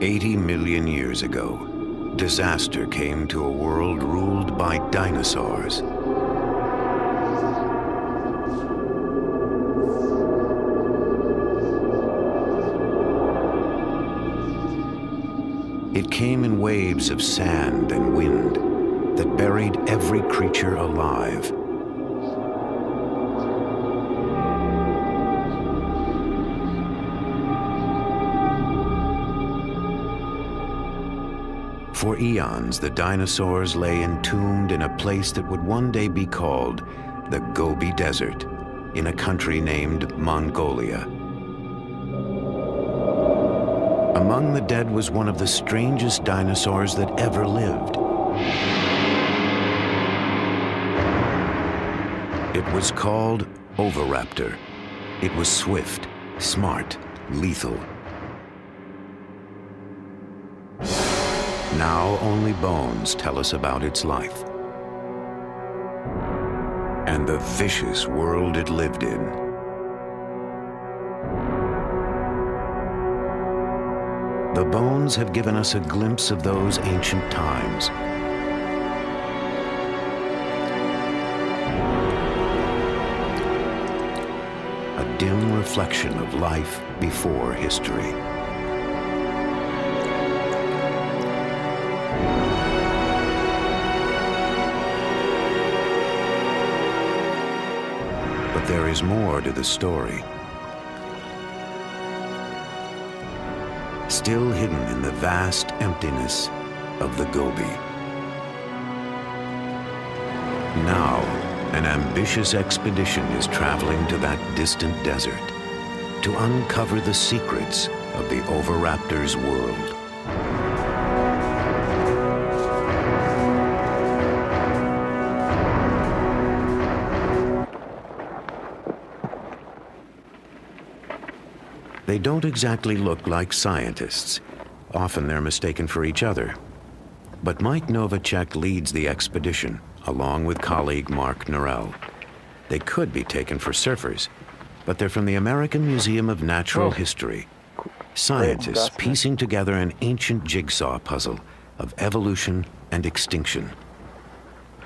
80 million years ago, disaster came to a world ruled by dinosaurs. It came in waves of sand and wind that buried every creature alive. For eons, the dinosaurs lay entombed in a place that would one day be called the Gobi Desert, in a country named Mongolia. Among the dead was one of the strangest dinosaurs that ever lived. It was called Oviraptor. It was swift, smart, lethal. Now only bones tell us about its life and the vicious world it lived in. The bones have given us a glimpse of those ancient times. A dim reflection of life before history. But there is more to the story. Still hidden in the vast emptiness of the Gobi. Now, an ambitious expedition is traveling to that distant desert to uncover the secrets of the Oviraptor's world. They don't exactly look like scientists. Often they're mistaken for each other. But Mike Novacek leads the expedition, along with colleague Mark Norell. They could be taken for surfers, but they're from the American Museum of Natural History. Scientists piecing together an ancient jigsaw puzzle of evolution and extinction.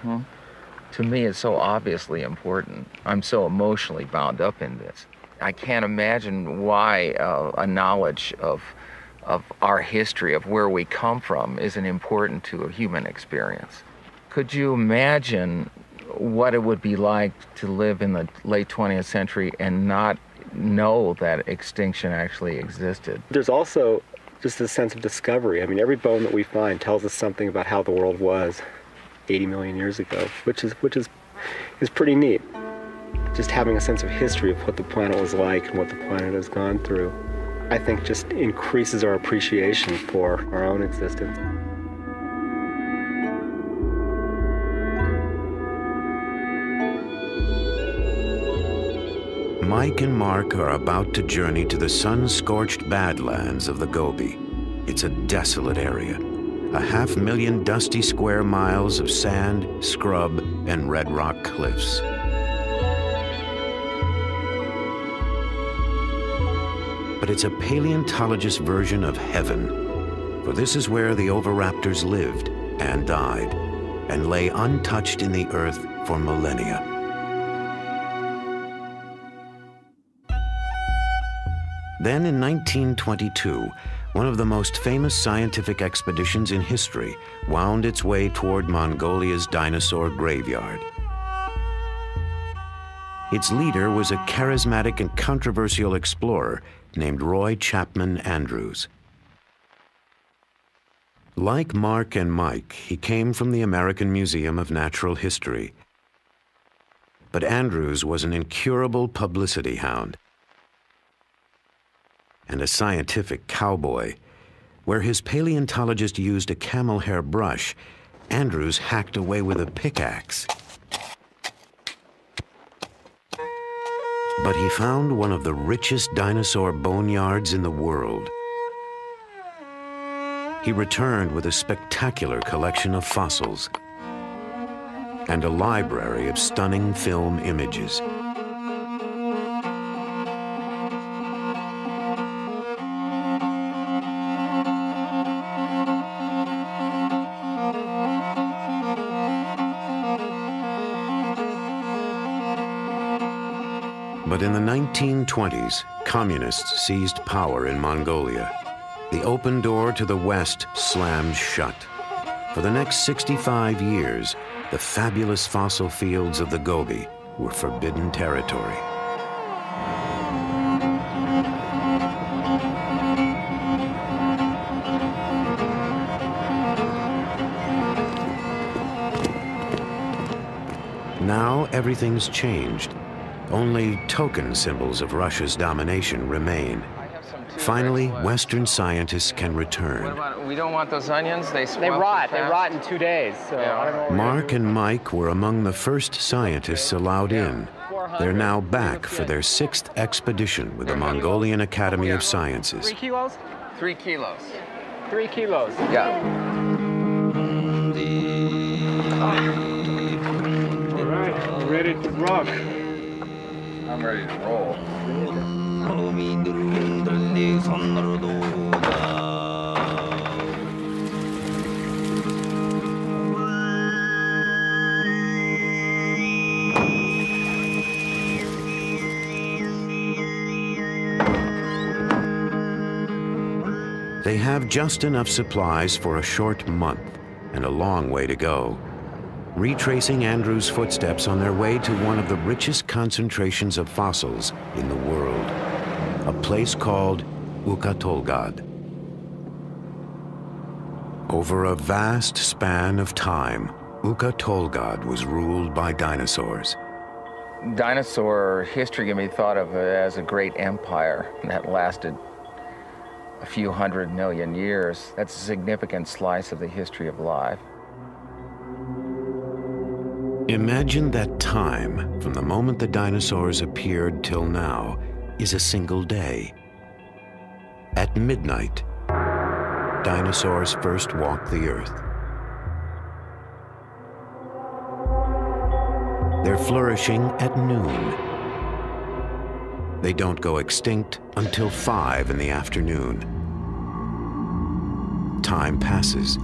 To me, it's so obviously important. I'm so emotionally bound up in this. I can't imagine why a knowledge of our history, of where we come from, isn't important to a human experience. Could you imagine what it would be like to live in the late 20th century and not know that extinction actually existed? There's also just a sense of discovery. I mean, every bone that we find tells us something about how the world was 80 million years ago, which is pretty neat. Just having a sense of history of what the planet was like and what the planet has gone through, I think just increases our appreciation for our own existence. Mike and Mark are about to journey to the sun-scorched badlands of the Gobi. It's a desolate area, 500,000 dusty square miles of sand, scrub, and red rock cliffs. But it's a paleontologist's version of heaven, for this is where the Oviraptors lived and died, and lay untouched in the earth for millennia. Then in 1922, one of the most famous scientific expeditions in history wound its way toward Mongolia's dinosaur graveyard. Its leader was a charismatic and controversial explorer named Roy Chapman Andrews. Like Mark and Mike, he came from the American Museum of Natural History. But Andrews was an incurable publicity hound and a scientific cowboy. Where his paleontologist used a camel hair brush, Andrews hacked away with a pickaxe. But he found one of the richest dinosaur boneyards in the world. He returned with a spectacular collection of fossils and a library of stunning film images. But in the 1920s, communists seized power in Mongolia. The open door to the West slammed shut. For the next 65 years, the fabulous fossil fields of the Gobi were forbidden territory. Now everything's changed. Only token symbols of Russia's domination remain. Finally, Western scientists can return. We don't want those onions. They rot. They rot in 2 days. So I don't know what Mark and Mike were among the first scientists allowed in. They're now back for their 6th expedition with the Mongolian Academy of Sciences. 3 kilos? 3 kilos. 3 kilos. Yeah. All right, ready to rock. I'm ready to roll. They have just enough supplies for a short month and a long way to go, retracing Andrew's footsteps on their way to one of the richest concentrations of fossils in the world, a place called Ukatolgad. Over a vast span of time, Ukatolgad was ruled by dinosaurs. Dinosaur history can be thought of as a great empire that lasted a few 100 million years. That's a significant slice of the history of life. Imagine that time from the moment the dinosaurs appeared till now is a single day. At midnight, dinosaurs first walked the earth. They're flourishing at noon. They don't go extinct until 5 in the afternoon. Time passes.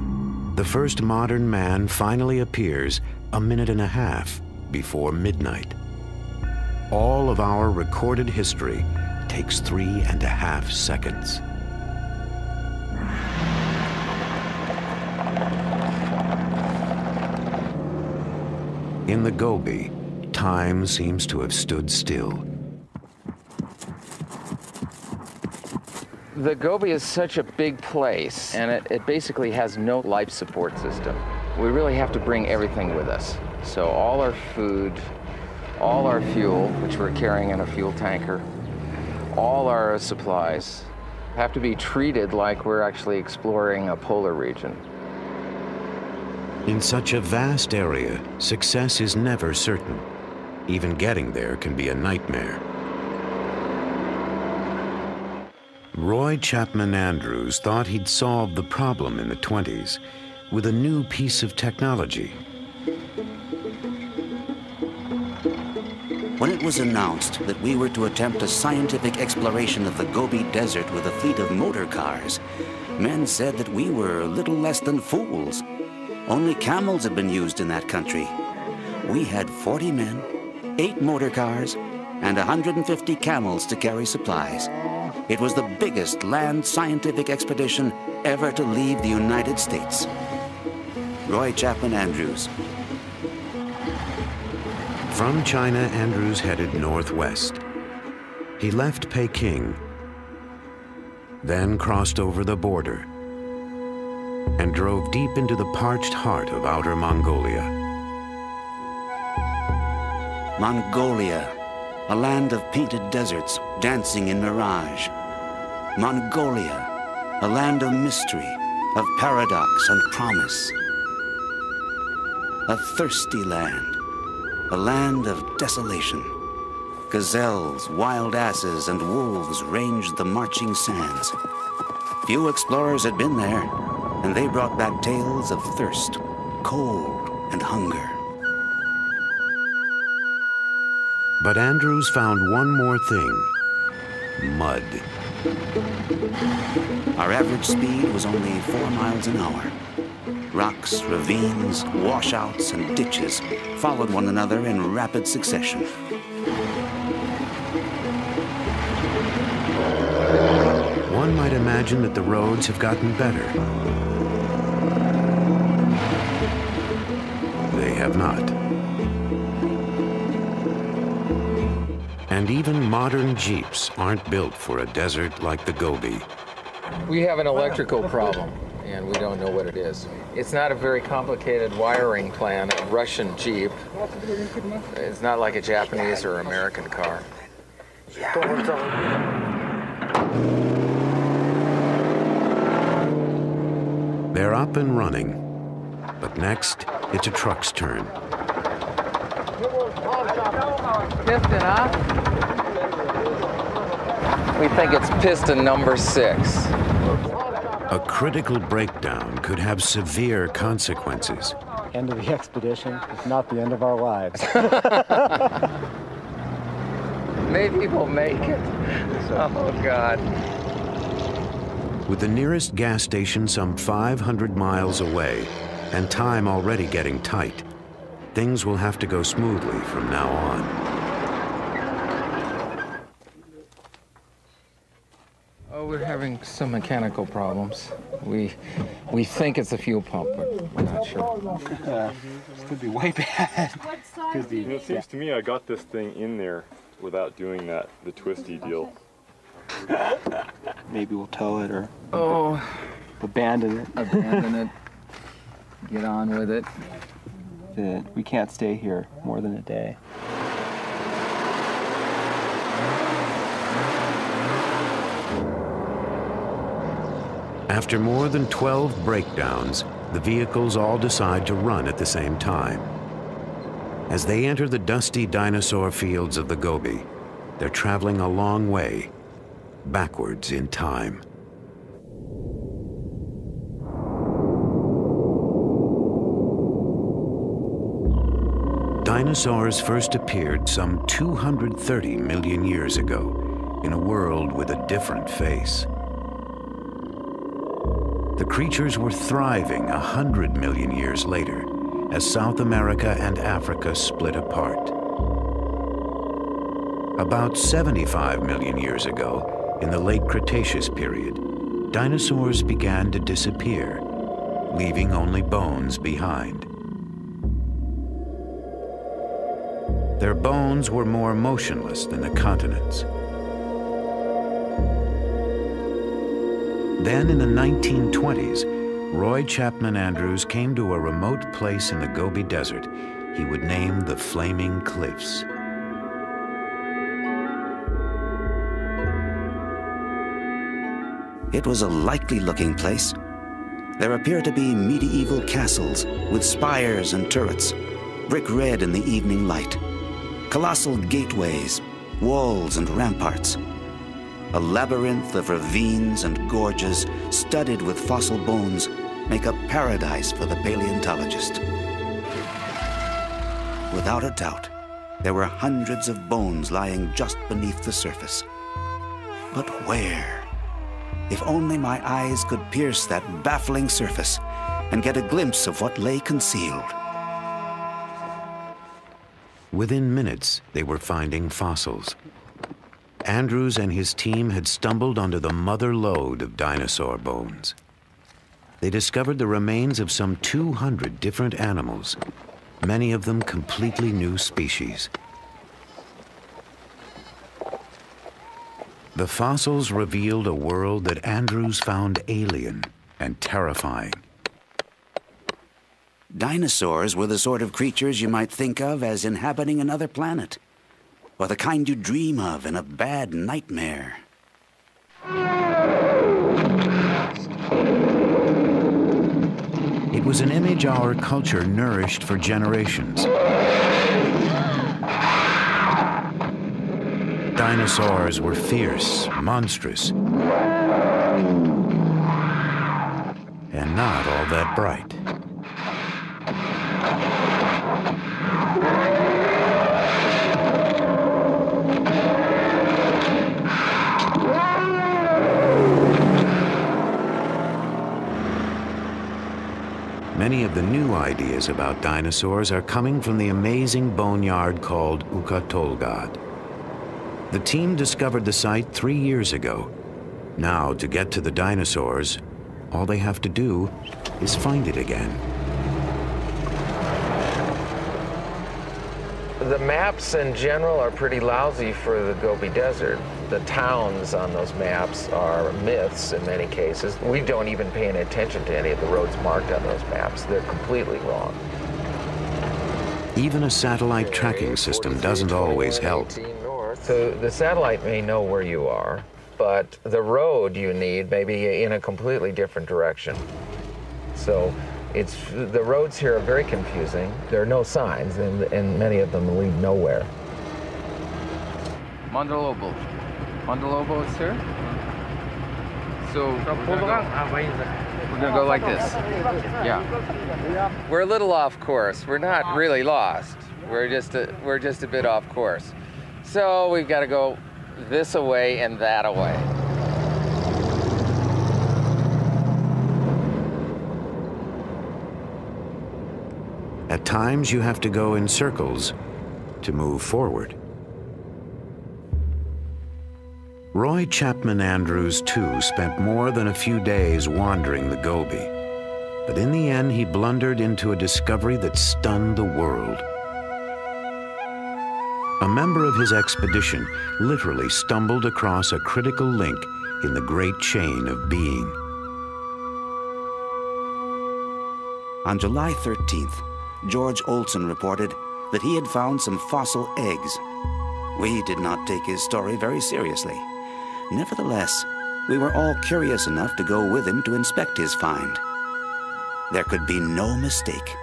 The first modern man finally appears a minute and a half before midnight. All of our recorded history takes 3.5 seconds. In the Gobi, time seems to have stood still. The Gobi is such a big place, and it basically has no life support system. We really have to bring everything with us. So all our food, all our fuel, which we're carrying in a fuel tanker, all our supplies have to be treated like we're actually exploring a polar region. In such a vast area, success is never certain. Even getting there can be a nightmare. Roy Chapman Andrews thought he'd solved the problem in the 20s with a new piece of technology. When it was announced that we were to attempt a scientific exploration of the Gobi Desert with a fleet of motor cars, men said that we were little less than fools. Only camels had been used in that country. We had 40 men, 8 motor cars, and 150 camels to carry supplies. It was the biggest land scientific expedition ever to leave the United States. Roy Chapman Andrews. From China, Andrews headed northwest. He left Peking, then crossed over the border, and drove deep into the parched heart of outer Mongolia. Mongolia, a land of painted deserts dancing in mirage. Mongolia, a land of mystery, of paradox and promise. A thirsty land, a land of desolation. Gazelles, wild asses, and wolves ranged the marching sands. Few explorers had been there, and they brought back tales of thirst, cold, and hunger. But Andrews found one more thing: mud. Our average speed was only 4 miles an hour. Rocks, ravines, washouts, and ditches followed one another in rapid succession. one might imagine that the roads have gotten better. They have not. And even modern Jeeps aren't built for a desert like the Gobi. We have an electrical problem, and we don't know what it is. It's not a very complicated wiring plan, a Russian Jeep. It's not like a Japanese or American car. They're up and running, but next, it's a truck's turn. Piston, huh? We think it's piston number 6. A critical breakdown could have severe consequences. End of the expedition is not the end of our lives. Maybe we'll make it. Oh, God. With the nearest gas station some 500 miles away and time already getting tight, things will have to go smoothly from now on. Oh, we're having some mechanical problems. We think it's a fuel pump, but we're not sure. This could be way bad. It seems to me I got this thing in there without doing the twisty deal. Maybe we'll tow it or Abandon it. Get on with it. We can't stay here more than a day. After more than 12 breakdowns, the vehicles all decide to run at the same time. As they enter the dusty dinosaur fields of the Gobi, they're traveling a long way, backwards in time. Dinosaurs first appeared some 230 million years ago in a world with a different face. The creatures were thriving 100 million years later as South America and Africa split apart. About 75 million years ago, in the late Cretaceous period, dinosaurs began to disappear, leaving only bones behind. Their bones were more motionless than the continents. Then in the 1920s, Roy Chapman Andrews came to a remote place in the Gobi Desert he would name the Flaming Cliffs. It was a likely-looking place. There appeared to be medieval castles with spires and turrets, brick red in the evening light, colossal gateways, walls and ramparts. A labyrinth of ravines and gorges studded with fossil bones make a paradise for the paleontologist. Without a doubt, there were hundreds of bones lying just beneath the surface. But where? If only my eyes could pierce that baffling surface and get a glimpse of what lay concealed. Within minutes, they were finding fossils. Andrews and his team had stumbled onto the mother lode of dinosaur bones. They discovered the remains of some 200 different animals, many of them completely new species. The fossils revealed a world that Andrews found alien and terrifying. Dinosaurs were the sort of creatures you might think of as inhabiting another planet, or the kind you dream of in a bad nightmare. It was an image our culture nourished for generations. Dinosaurs were fierce, monstrous, and not all that bright. Many of the new ideas about dinosaurs are coming from the amazing boneyard called Ukatolgad. The team discovered the site 3 years ago, Now, to get to the dinosaurs, all they have to do is find it again. The maps in general are pretty lousy for the Gobi Desert. The towns on those maps are myths in many cases. We don't even pay any attention to any of the roads marked on those maps. They're completely wrong. Even a satellite tracking system doesn't always help. So the satellite may know where you are, but the road you need may be in a completely different direction. So the roads here are very confusing. There are no signs, and many of them lead nowhere. Mandalobo. Mandalobo is here. So we're gonna go like this. Yeah. We're a little off course. We're not really lost. We're just a bit off course. So we've got to go this away and that away. At times, you have to go in circles to move forward. Roy Chapman Andrews, too, spent more than a few days wandering the Gobi. But in the end, he blundered into a discovery that stunned the world. A member of his expedition literally stumbled across a critical link in the great chain of being. On July 13th, George Olson reported that he had found some fossil eggs. We did not take his story very seriously. Nevertheless, we were all curious enough to go with him to inspect his find. There could be no mistake.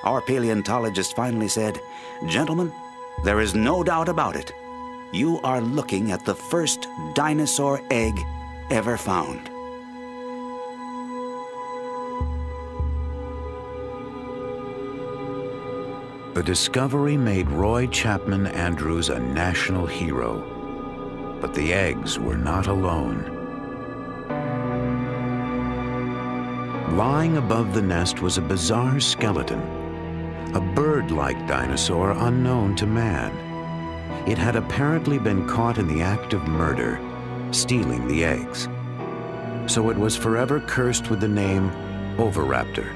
Our paleontologist finally said, "Gentlemen, there is no doubt about it. You are looking at the first dinosaur egg ever found." The discovery made Roy Chapman Andrews a national hero. But the eggs were not alone. Lying above the nest was a bizarre skeleton, a bird-like dinosaur unknown to man. It had apparently been caught in the act of murder, stealing the eggs. So it was forever cursed with the name Oviraptor,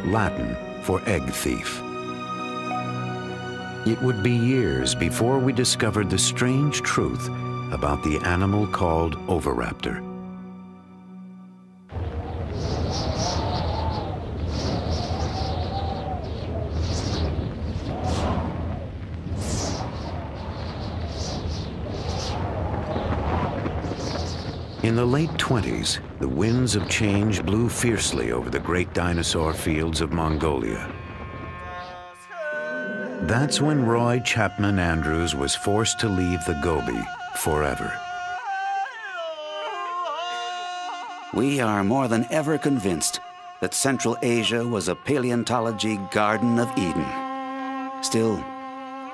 Latin for egg thief. It would be years before we discovered the strange truth about the animal called Oviraptor. In the late 20s, the winds of change blew fiercely over the great dinosaur fields of Mongolia. That's when Roy Chapman Andrews was forced to leave the Gobi forever. We are more than ever convinced that Central Asia was a paleontology Garden of Eden. Still,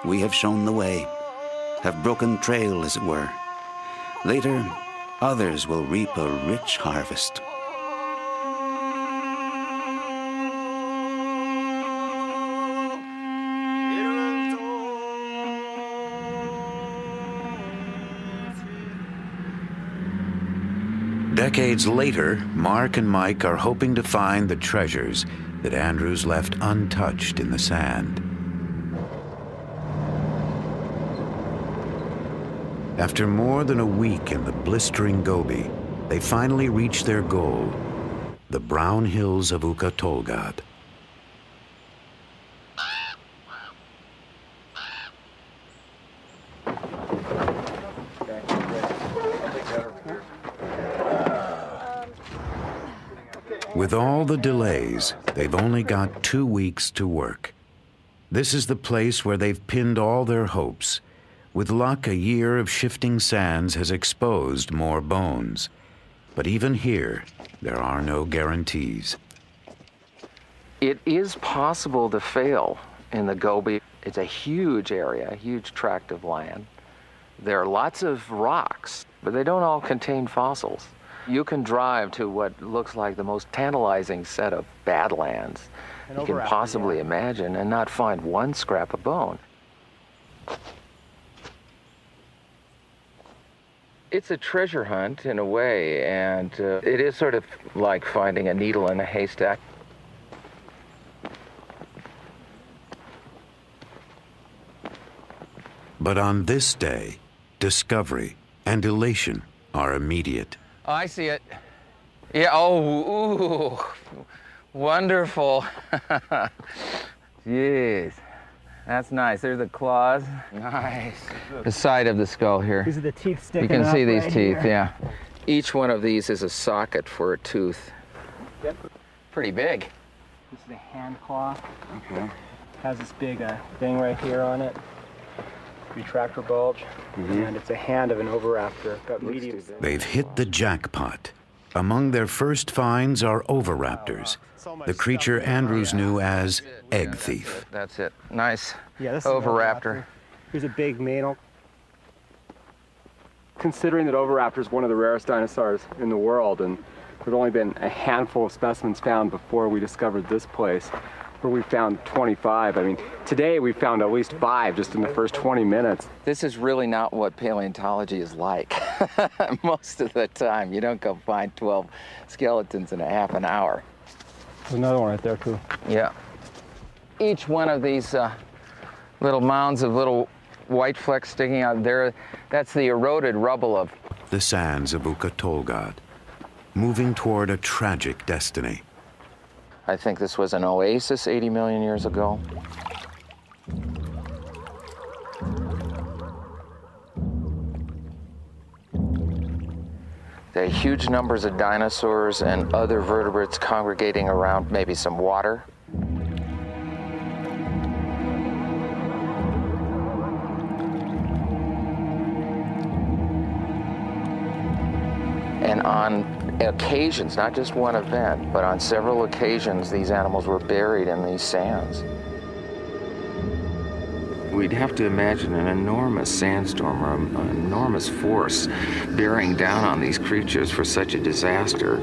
we have shown the way, have broken trail, as it were. Later, others will reap a rich harvest. Decades later, Mark and Mike are hoping to find the treasures that Andrews left untouched in the sand. After more than a week in the blistering Gobi, they finally reach their goal, the brown hills of Ukhatolgad. With all the delays, they've only got 2 weeks to work. This is the place where they've pinned all their hopes. With luck, a year of shifting sands has exposed more bones. But even here, there are no guarantees. It is possible to fail in the Gobi. It's a huge area, a huge tract of land. There are lots of rocks, but they don't all contain fossils. You can drive to what looks like the most tantalizing set of badlands you can possibly imagine and not find one scrap of bone. It's a treasure hunt in a way, and it is sort of like finding a needle in a haystack. But on this day, discovery and elation are immediate. Oh, I see it. Yeah, oh, ooh, wonderful. Yes, that's nice. There's the claws. Nice. The side of the skull here. These are the teeth sticking You can up see these right teeth, here. yeah. Each one of these is a socket for a tooth. Yep. Pretty big. This is the hand claw. Okay. Has this big thing right here on it. Retractor bulge. And it's a hand of an oviraptor. About medium. They've hit the jackpot. Among their first finds are oviraptors, the creature Andrews knew as egg thief. That's it. Nice. Yeah, this is an Oviraptor. Here's a big male. Considering that oviraptor is one of the rarest dinosaurs in the world, and there'd only been a handful of specimens found before we discovered this place, where we found 25. I mean, today we found at least 5 just in the first 20 minutes. This is really not what paleontology is like. Most of the time, you don't go find 12 skeletons in a half an hour. There's another one right there, too. Yeah. Each one of these little mounds of little white flecks sticking out there, that's the eroded rubble of The sands of Ukatolgad, moving toward a tragic destiny. I think this was an oasis 80 million years ago. There are huge numbers of dinosaurs and other vertebrates congregating around maybe some water. And on occasions, not just one event, but on several occasions, these animals were buried in these sands. We'd have to imagine an enormous sandstorm or an enormous force bearing down on these creatures for such a disaster.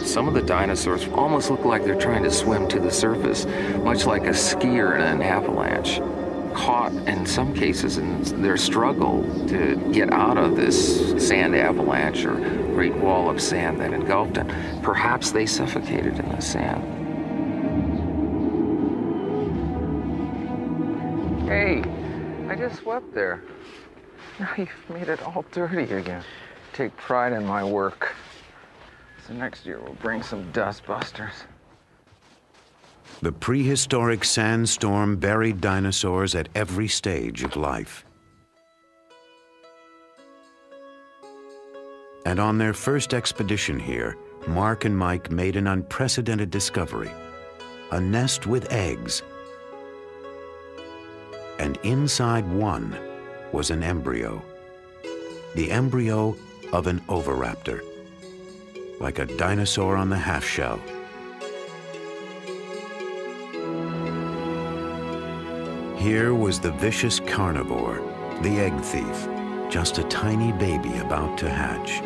Some of the dinosaurs almost look like they're trying to swim to the surface, much like a skier in an avalanche, caught in some cases in their struggle to get out of this sand avalanche or great wall of sand that engulfed them. Perhaps they suffocated in the sand. Hey, I just swept there. Now you've made it all dirty again. Take pride in my work. So next year we'll bring some dust busters. The prehistoric sandstorm buried dinosaurs at every stage of life. And on their first expedition here, Mark and Mike made an unprecedented discovery: a nest with eggs. And inside one was an embryo. The embryo of an oviraptor, like a dinosaur on the half-shell. Here was the vicious carnivore, the egg thief, just a tiny baby about to hatch.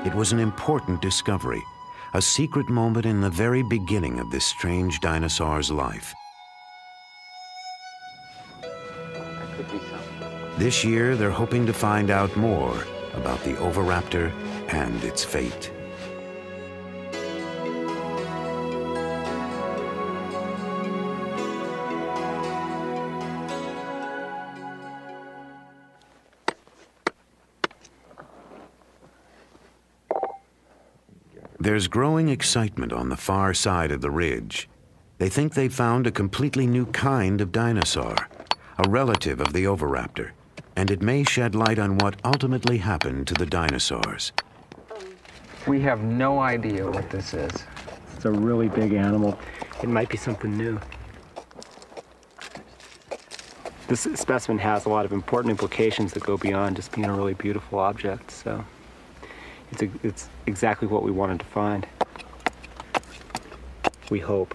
It was an important discovery, a secret moment in the very beginning of this strange dinosaur's life. That could be something. This year, they're hoping to find out more about the oviraptor and its fate. There's growing excitement on the far side of the ridge. They think they've found a completely new kind of dinosaur, a relative of the oviraptor, and it may shed light on what ultimately happened to the dinosaurs. We have no idea what this is. It's a really big animal. It might be something new. This specimen has a lot of important implications that go beyond just being a really beautiful object, so it's exactly what we wanted to find. We hope.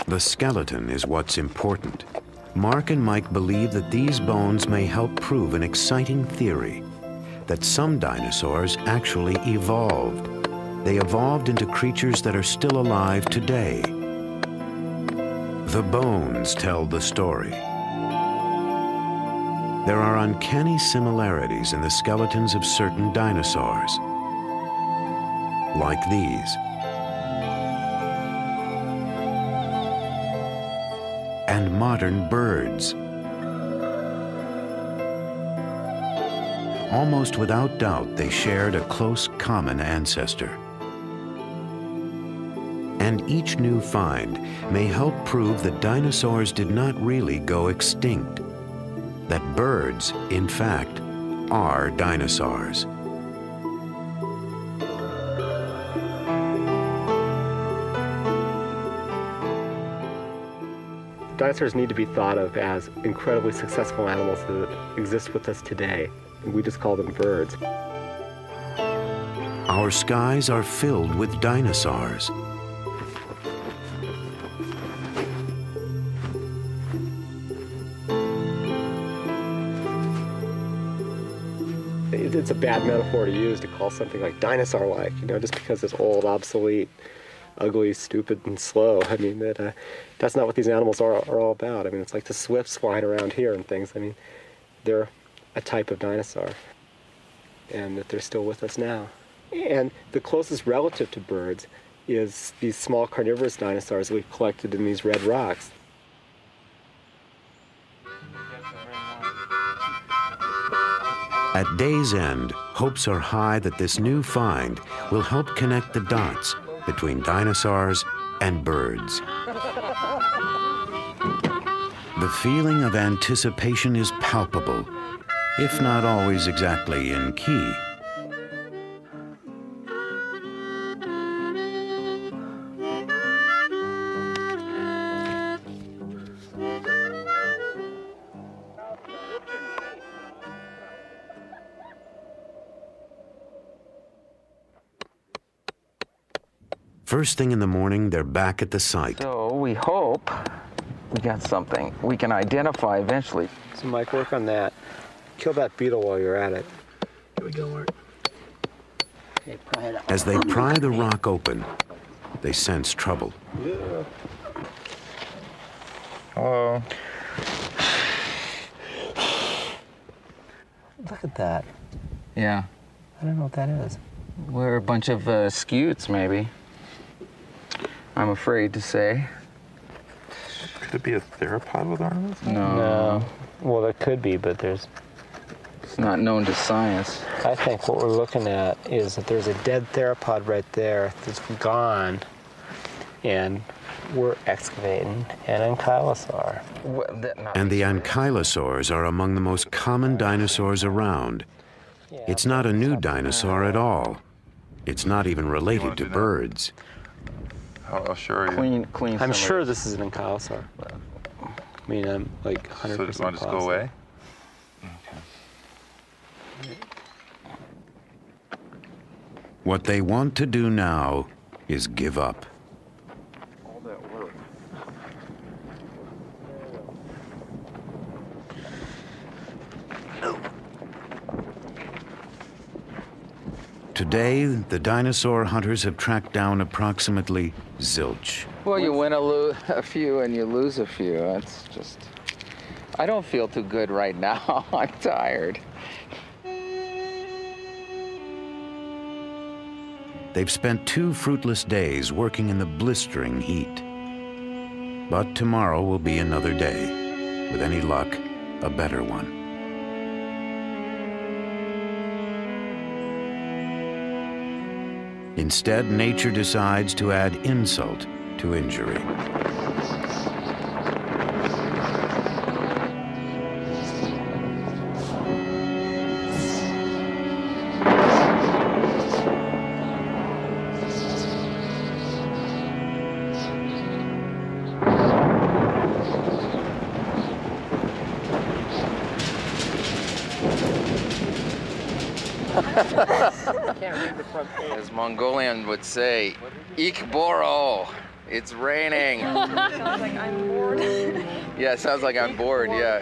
The skeleton is what's important. Mark and Mike believe that these bones may help prove an exciting theory, that some dinosaurs actually evolved they evolved into creatures that are still alive today. The bones tell the story. There are uncanny similarities in the skeletons of certain dinosaurs, like these. And modern birds. Almost without doubt, they shared a close common ancestor. And each new find may help prove that dinosaurs did not really go extinct, that birds, in fact, are dinosaurs. Dinosaurs need to be thought of as incredibly successful animals that exist with us today. We just call them birds. Our skies are filled with dinosaurs. It's a bad metaphor to use to call something like dinosaur-like, you know, just because it's old, obsolete, ugly, stupid, and slow. I mean, that's not what these animals are all about. I mean, it's like the swifts flying around here and things. I mean, they're a type of dinosaur, and that they're still with us now. And the closest relative to birds is these small carnivorous dinosaurs we've collected in these red rocks. At day's end, hopes are high that this new find will help connect the dots between dinosaurs and birds. The feeling of anticipation is palpable, if not always exactly in key. First thing in the morning, they're back at the site. So we hope we got something we can identify eventually. So Mike, work on that. Kill that beetle while you're at it. Here we go, Mark. Okay, pry it out. As they pry the rock open, they sense trouble. Yeah. Hello. Look at that. Yeah. I don't know what that is. We're a bunch of scutes, maybe. I'm afraid to say. Could it be a theropod with arms? No. Well, there could be, but there's... It's not known to science. I think what we're looking at is that there's a dead theropod right there that's gone, and we're excavating an ankylosaur. And the ankylosaurs are among the most common dinosaurs around. It's not a new dinosaur at all. It's not even related to birds. I'll show you. Clean. I'm sure this is an ankylosaur. I mean, I'm like 100% So just want to just go away? Okay. What they want to do now is give up. All that work. Today, the dinosaur hunters have tracked down approximately zilch. Well, you win a few and you lose a few. That's just... I don't feel too good right now. I'm tired. They've spent 2 fruitless days working in the blistering heat. But tomorrow will be another day. With any luck, a better one. Instead, nature decides to add insult to injury. As Mongolian would say, Ik Boro, it's raining. Sounds like I'm bored. Yeah, it sounds like I'm bored, yeah.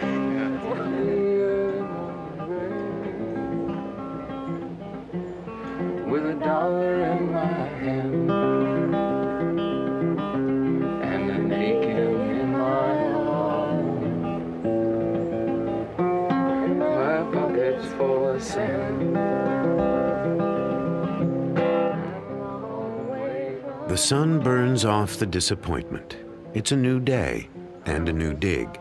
With $1 in my The sun burns off the disappointment. It's a new day and a new dig.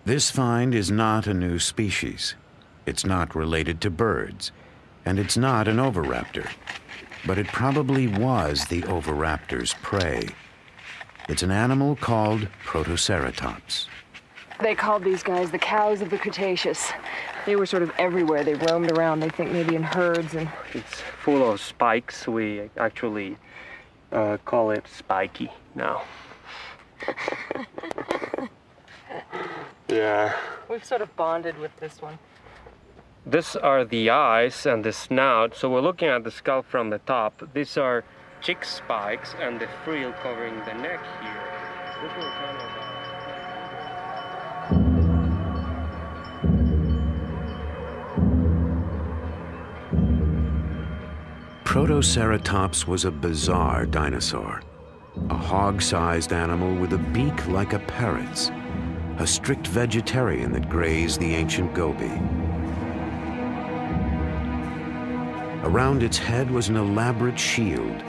This find is not a new species. It's not related to birds, and it's not an oviraptor. But it probably was the oviraptor's prey. It's an animal called Protoceratops. They called these guys the cows of the Cretaceous. They were sort of everywhere. They roamed around, they think maybe in herds. And it's full of spikes. We actually call it spiky now. Yeah. we've sort of bonded with this one. These are the eyes and the snout. So we're looking at the skull from the top. These are cheek spikes and the frill covering the neck here. This will kind of Protoceratops was a bizarre dinosaur, a hog-sized animal with a beak like a parrot's, a strict vegetarian that grazed the ancient Gobi. Around its head was an elaborate shield,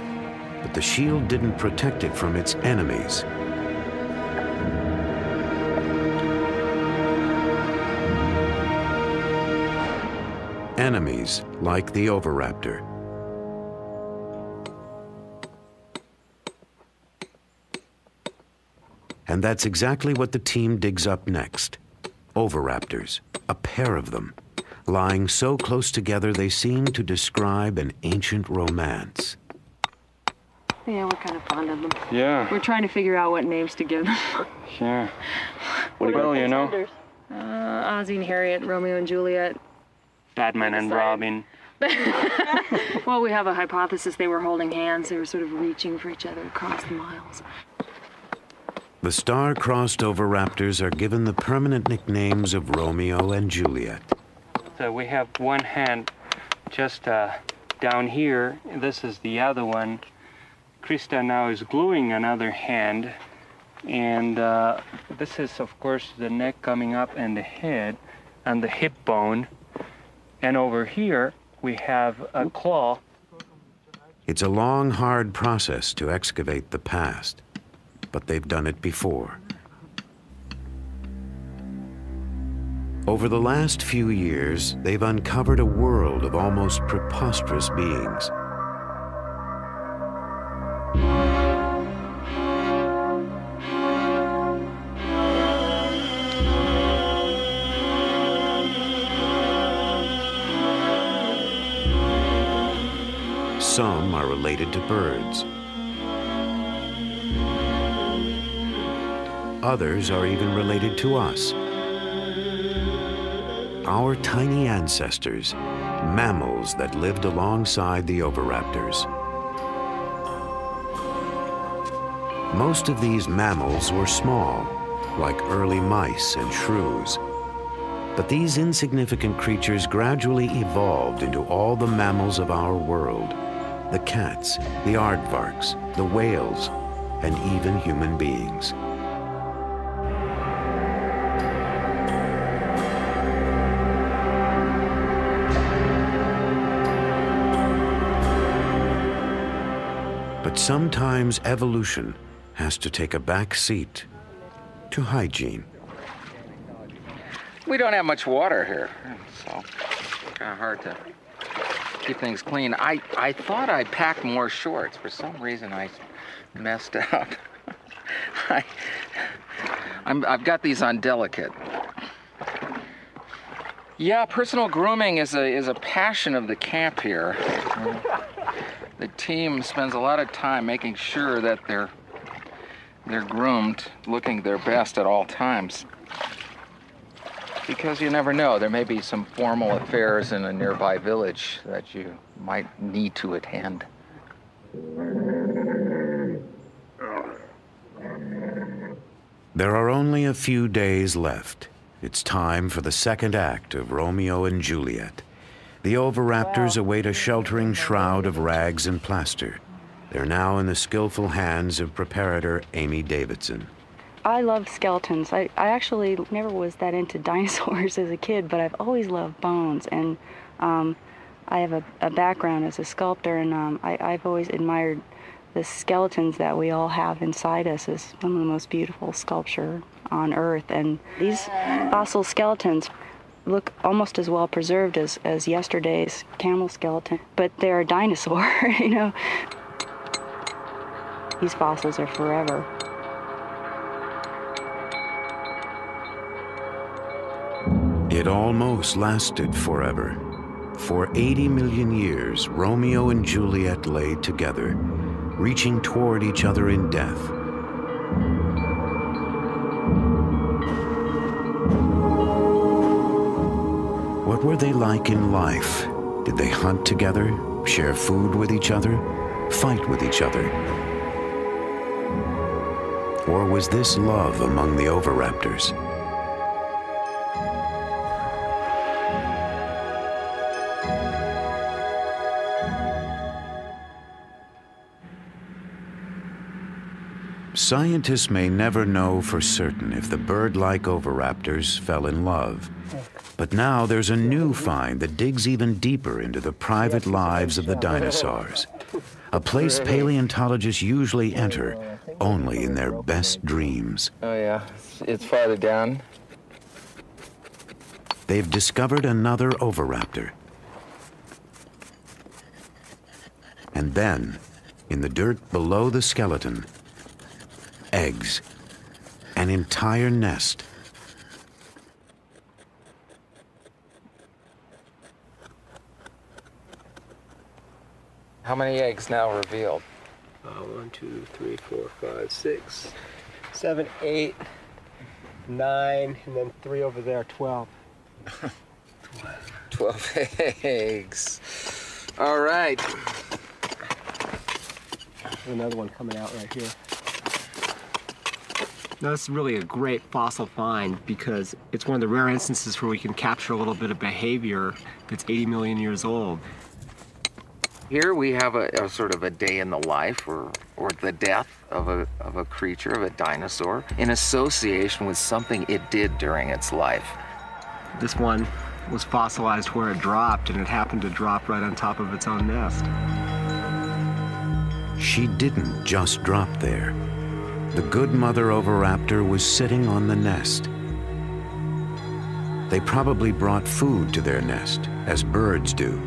but the shield didn't protect it from its enemies. Enemies like the oviraptor. And that's exactly what the team digs up next. Oviraptors, a pair of them, lying so close together they seem to describe an ancient romance. Yeah, we're kind of fond of them. Yeah. We're trying to figure out what names to give them. Sure. Well, you know. Ozzie and Harriet, Romeo and Juliet. Batman and Robin. Well, we have a hypothesis they were holding hands. They were sort of reaching for each other across the miles. The star-crossed oviraptors are given the permanent nicknames of Romeo and Juliet. So we have one hand just down here. This is the other one. Krista now is gluing another hand. And this is, of course, the neck coming up and the head and the hip bone. And over here, we have a claw. It's a long, hard process to excavate the past, but they've done it before. Over the last few years, they've uncovered a world of almost preposterous beings. Some are related to birds. Others are even related to us. Our tiny ancestors, mammals that lived alongside the oviraptors. Most of these mammals were small, like early mice and shrews. But these insignificant creatures gradually evolved into all the mammals of our world. The cats, the aardvarks, the whales, and even human beings. But sometimes evolution has to take a back seat to hygiene. We don't have much water here, so it's kind of hard to keep things clean. I thought I packed more shorts. For some reason, I messed up. I've got these on delicate. Yeah, personal grooming is a passion of the camp here. The team spends a lot of time making sure that they're groomed, looking their best at all times. Because you never know, there may be some formal affairs in a nearby village that you might need to attend. There are only a few days left. It's time for the second act of Romeo and Juliet. The oviraptors await a sheltering shroud of rags and plaster. They're now in the skillful hands of preparator Amy Davidson. I love skeletons. I actually never was that into dinosaurs as a kid, but I've always loved bones. And I have a background as a sculptor, and I've always admired the skeletons that we all have inside us as some of the most beautiful sculpture on Earth. And these fossil skeletons look almost as well preserved as yesterday's camel skeleton, but they're a dinosaur, you know. These fossils are forever. It almost lasted forever. For 80 million years, Romeo and Juliet lay together, reaching toward each other in death. What were they like in life? Did they hunt together, share food with each other, fight with each other? Or was this love among the oviraptors? Scientists may never know for certain if the bird-like oviraptors fell in love. But now there's a new find that digs even deeper into the private lives of the dinosaurs, a place paleontologists usually enter only in their best dreams. Oh yeah, it's farther down. They've discovered another oviraptor. And then, in the dirt below the skeleton, eggs, an entire nest. How many eggs now revealed? 1, 2, 3, 4, 5, 6, 7, 8, 9, and then 3 over there, 12. 12 eggs. All right. There's another one coming out right here. Now, this is really a great fossil find because it's one of the rare instances where we can capture a little bit of behavior that's 80 million years old. Here we have a sort of a day in the life or the death of a creature, of a dinosaur, in association with something it did during its life. This one was fossilized where it dropped, and it happened to drop right on top of its own nest. She didn't just drop there. The good mother oviraptor was sitting on the nest. They probably brought food to their nest, as birds do.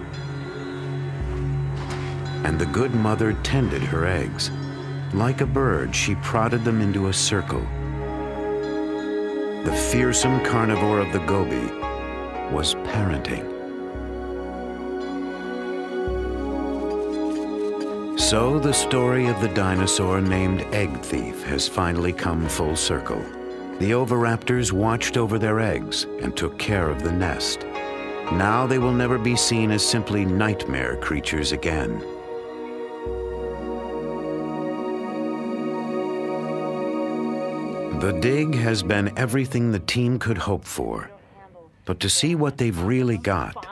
And the good mother tended her eggs. Like a bird, she prodded them into a circle. The fearsome carnivore of the Gobi was parenting. So the story of the dinosaur named Egg Thief has finally come full circle. The oviraptors watched over their eggs and took care of the nest. Now they will never be seen as simply nightmare creatures again. The dig has been everything the team could hope for. But to see what they've really got,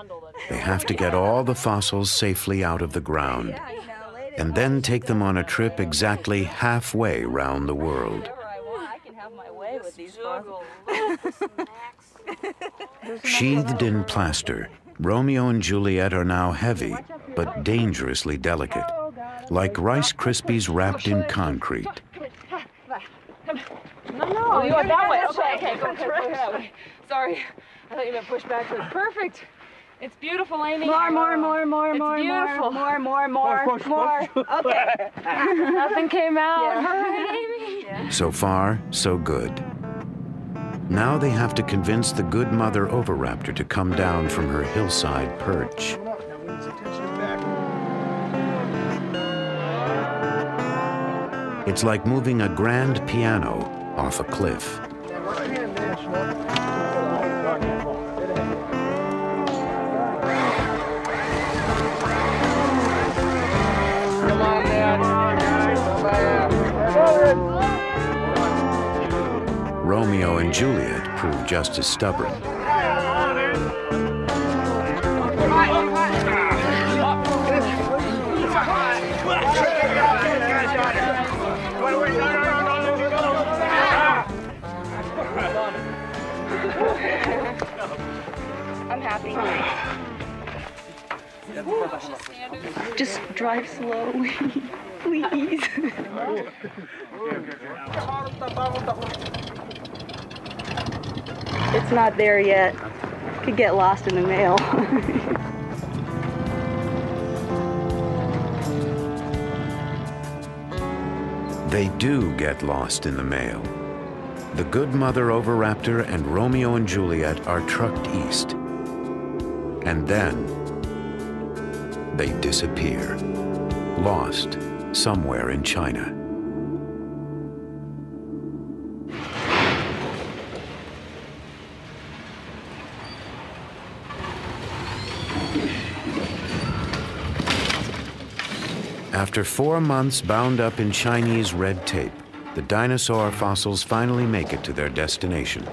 they have to get all the fossils safely out of the ground, and then take them on a trip exactly halfway round the world. Sheathed in plaster, Romeo and Juliet are now heavy, but dangerously delicate, like Rice Krispies wrapped in concrete. No, you went that way. Okay, go that way. Sorry, I thought you meant push back. So it's perfect. It's beautiful, Amy. More. Okay. Nothing came out. Yeah. All right, Amy. Yeah. So far, so good. Now they have to convince the good mother oviraptor to come down from her hillside perch. It's like moving a grand piano off a cliff. Romeo and Juliet prove just as stubborn. I'm happy. Just drive slowly, please. It's not there yet. Could get lost in the mail. They do get lost in the mail. The good mother oviraptor and Romeo and Juliet are trucked east. And then they disappear, lost somewhere in China. After 4 months bound up in Chinese red tape, the dinosaur fossils finally make it to their destination,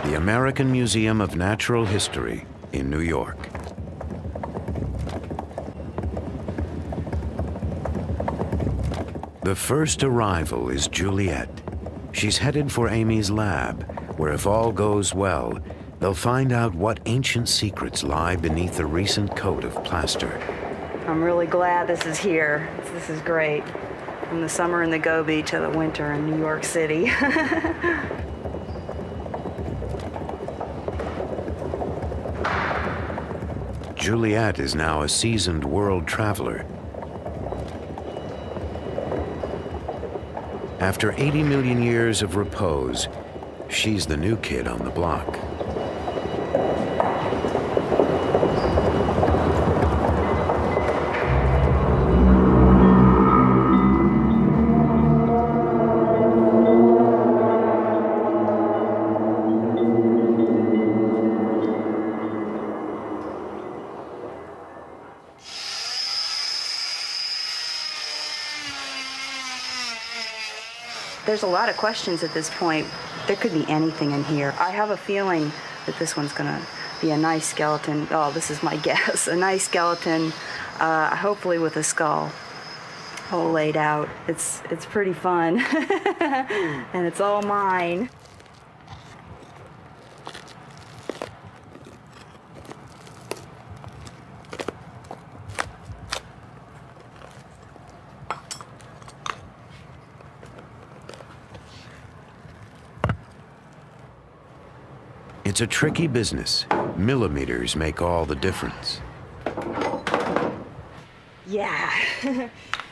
the American Museum of Natural History in New York. The first arrival is Juliet. She's headed for Amy's lab, where if all goes well, they'll find out what ancient secrets lie beneath the recent coat of plaster. I'm really glad this is here. This is great. From the summer in the Gobi to the winter in New York City. Juliet is now a seasoned world traveler. After 80 million years of repose, she's the new kid on the block. There's a lot of questions at this point. There could be anything in here. I have a feeling that this one's gonna be a nice skeleton. Oh, this is my guess. A nice skeleton, hopefully with a skull all laid out. It's pretty fun. And it's all mine. It's a tricky business. Millimeters make all the difference. Yeah,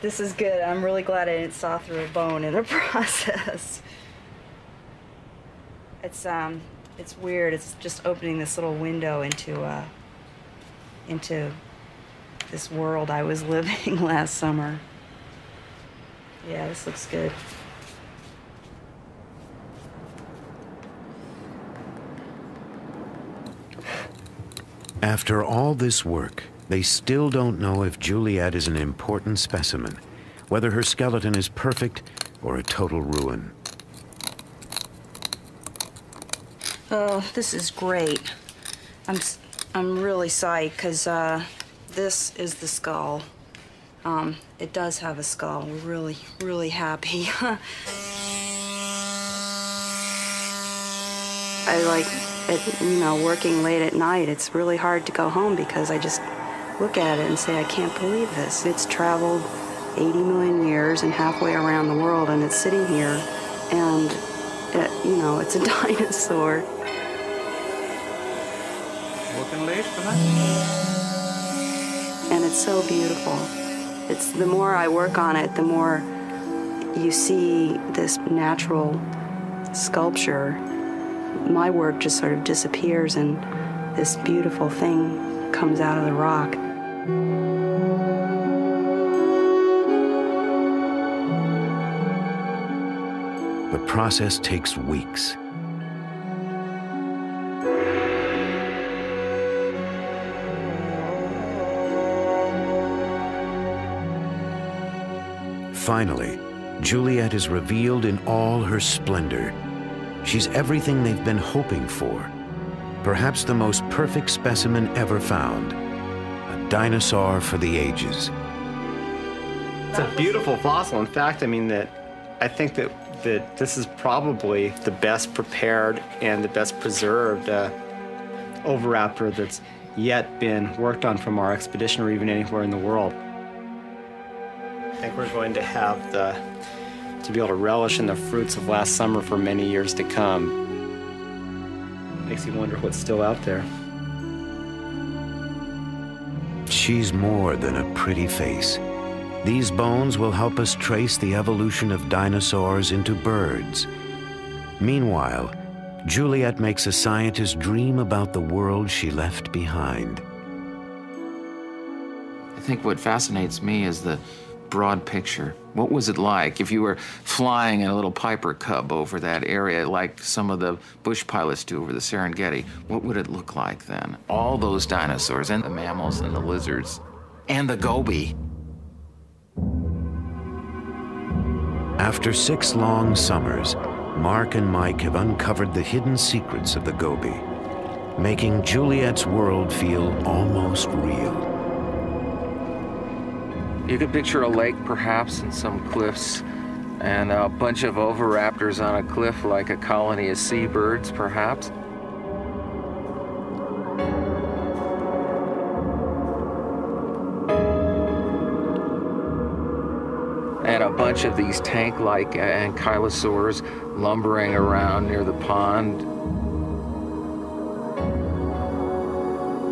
this is good. I'm really glad I didn't saw through a bone in the process. It's weird. It's just opening this little window into this world I was living last summer. Yeah, this looks good. After all this work, they still don't know if Juliet is an important specimen, whether her skeleton is perfect or a total ruin. Oh, this is great. I'm really psyched because this is the skull. It does have a skull. We're really, really happy. I like it, you know, working late at night. It's really hard to go home because I just look at it and say, I can't believe this. It's traveled 80 million years and halfway around the world, and it's sitting here, and you know, it's a dinosaur. Working late tonight? And it's so beautiful. It's the more I work on it, the more you see this natural sculpture. My work just sort of disappears and this beautiful thing comes out of the rock. The process takes weeks. Finally, Juliet is revealed in all her splendor. She's everything they've been hoping for. Perhaps the most perfect specimen ever found. A dinosaur for the ages. It's a beautiful fossil. In fact, I mean, I think that this is probably the best prepared and the best preserved oviraptor that's yet been worked on from our expedition or even anywhere in the world. I think we're going to have to be able to relish in the fruits of last summer for many years to come. Makes you wonder what's still out there. She's more than a pretty face. These bones will help us trace the evolution of dinosaurs into birds. Meanwhile, Juliet makes a scientist dream about the world she left behind. I think what fascinates me is the broad picture. What was it like if you were flying in a little Piper Cub over that area like some of the bush pilots do over the Serengeti? What would it look like then? All those dinosaurs and the mammals and the lizards and the goby. After 6 long summers, Mark and Mike have uncovered the hidden secrets of the goby, making Juliet's world feel almost real. You could picture a lake, perhaps, and some cliffs, and a bunch of oviraptors on a cliff like a colony of seabirds, perhaps. And a bunch of these tank-like ankylosaurs lumbering around near the pond.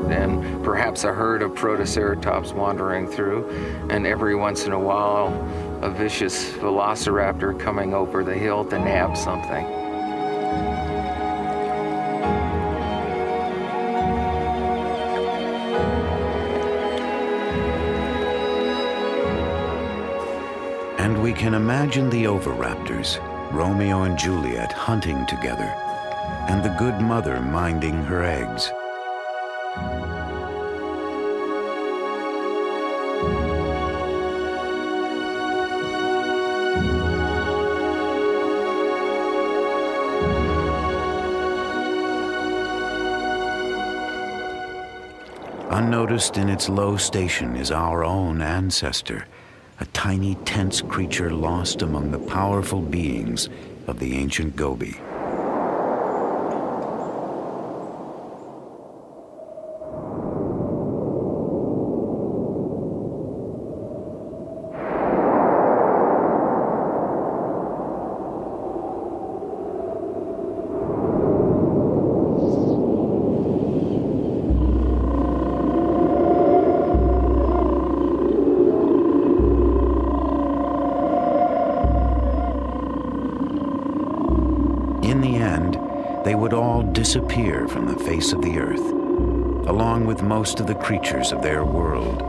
And perhaps a herd of protoceratops wandering through, and every once in a while, a vicious velociraptor coming over the hill to nab something. And we can imagine the oviraptors, Romeo and Juliet hunting together, and the good mother minding her eggs. Unnoticed in its low station is our own ancestor, a tiny, tense creature lost among the powerful beings of the ancient goby. Disappear from the face of the earth, along with most of the creatures of their world.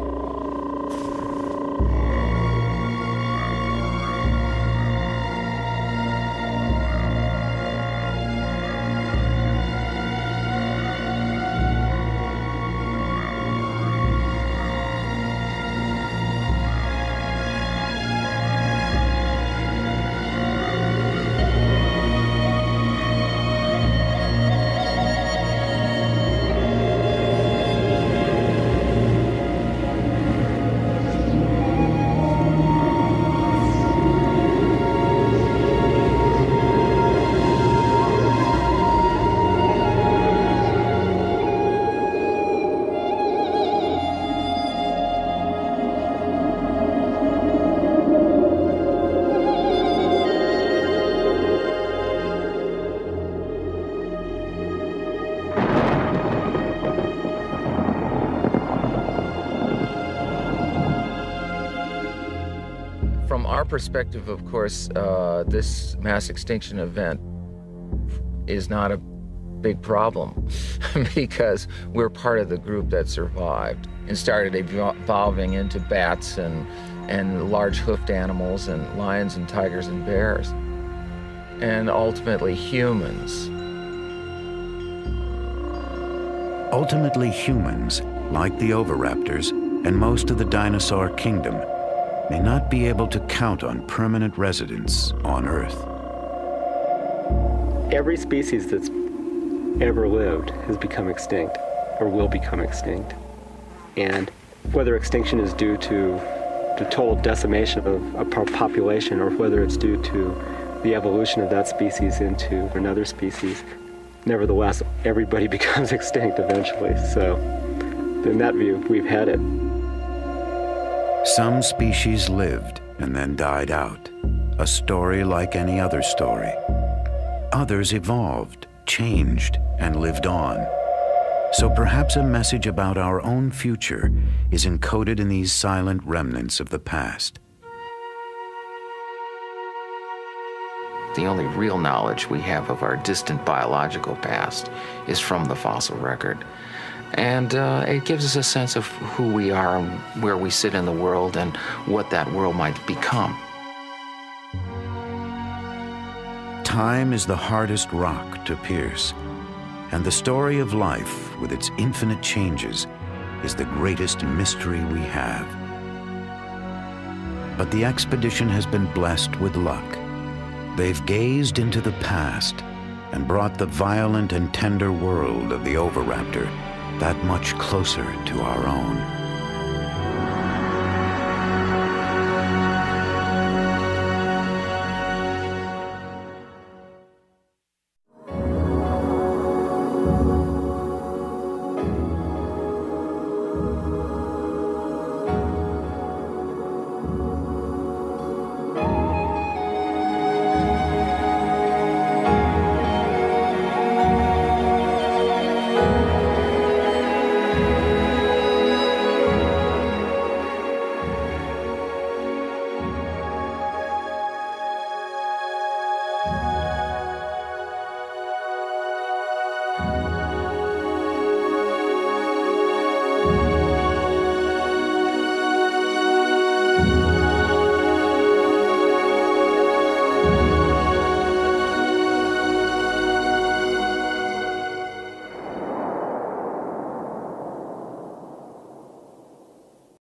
From our perspective, of course, this mass extinction event is not a big problem because we're part of the group that survived and started evolving into bats and large hoofed animals and lions and tigers and bears, and ultimately humans. Ultimately humans, like the oviraptors and most of the dinosaur kingdom, may not be able to count on permanent residence on Earth. Every species that's ever lived has become extinct or will become extinct. And whether extinction is due to the total decimation of a population or whether it's due to the evolution of that species into another species, nevertheless, everybody becomes extinct eventually. So in that view, we've had it. Some species lived and then died out, a story like any other story. Others evolved, changed, and lived on. So perhaps a message about our own future is encoded in these silent remnants of the past. The only real knowledge we have of our distant biological past is from the fossil record. And it gives us a sense of who we are and where we sit in the world and what that world might become. Time is the hardest rock to pierce, and the story of life, with its infinite changes, is the greatest mystery we have. But the expedition has been blessed with luck. They've gazed into the past and brought the violent and tender world of the oviraptor that much closer to our own.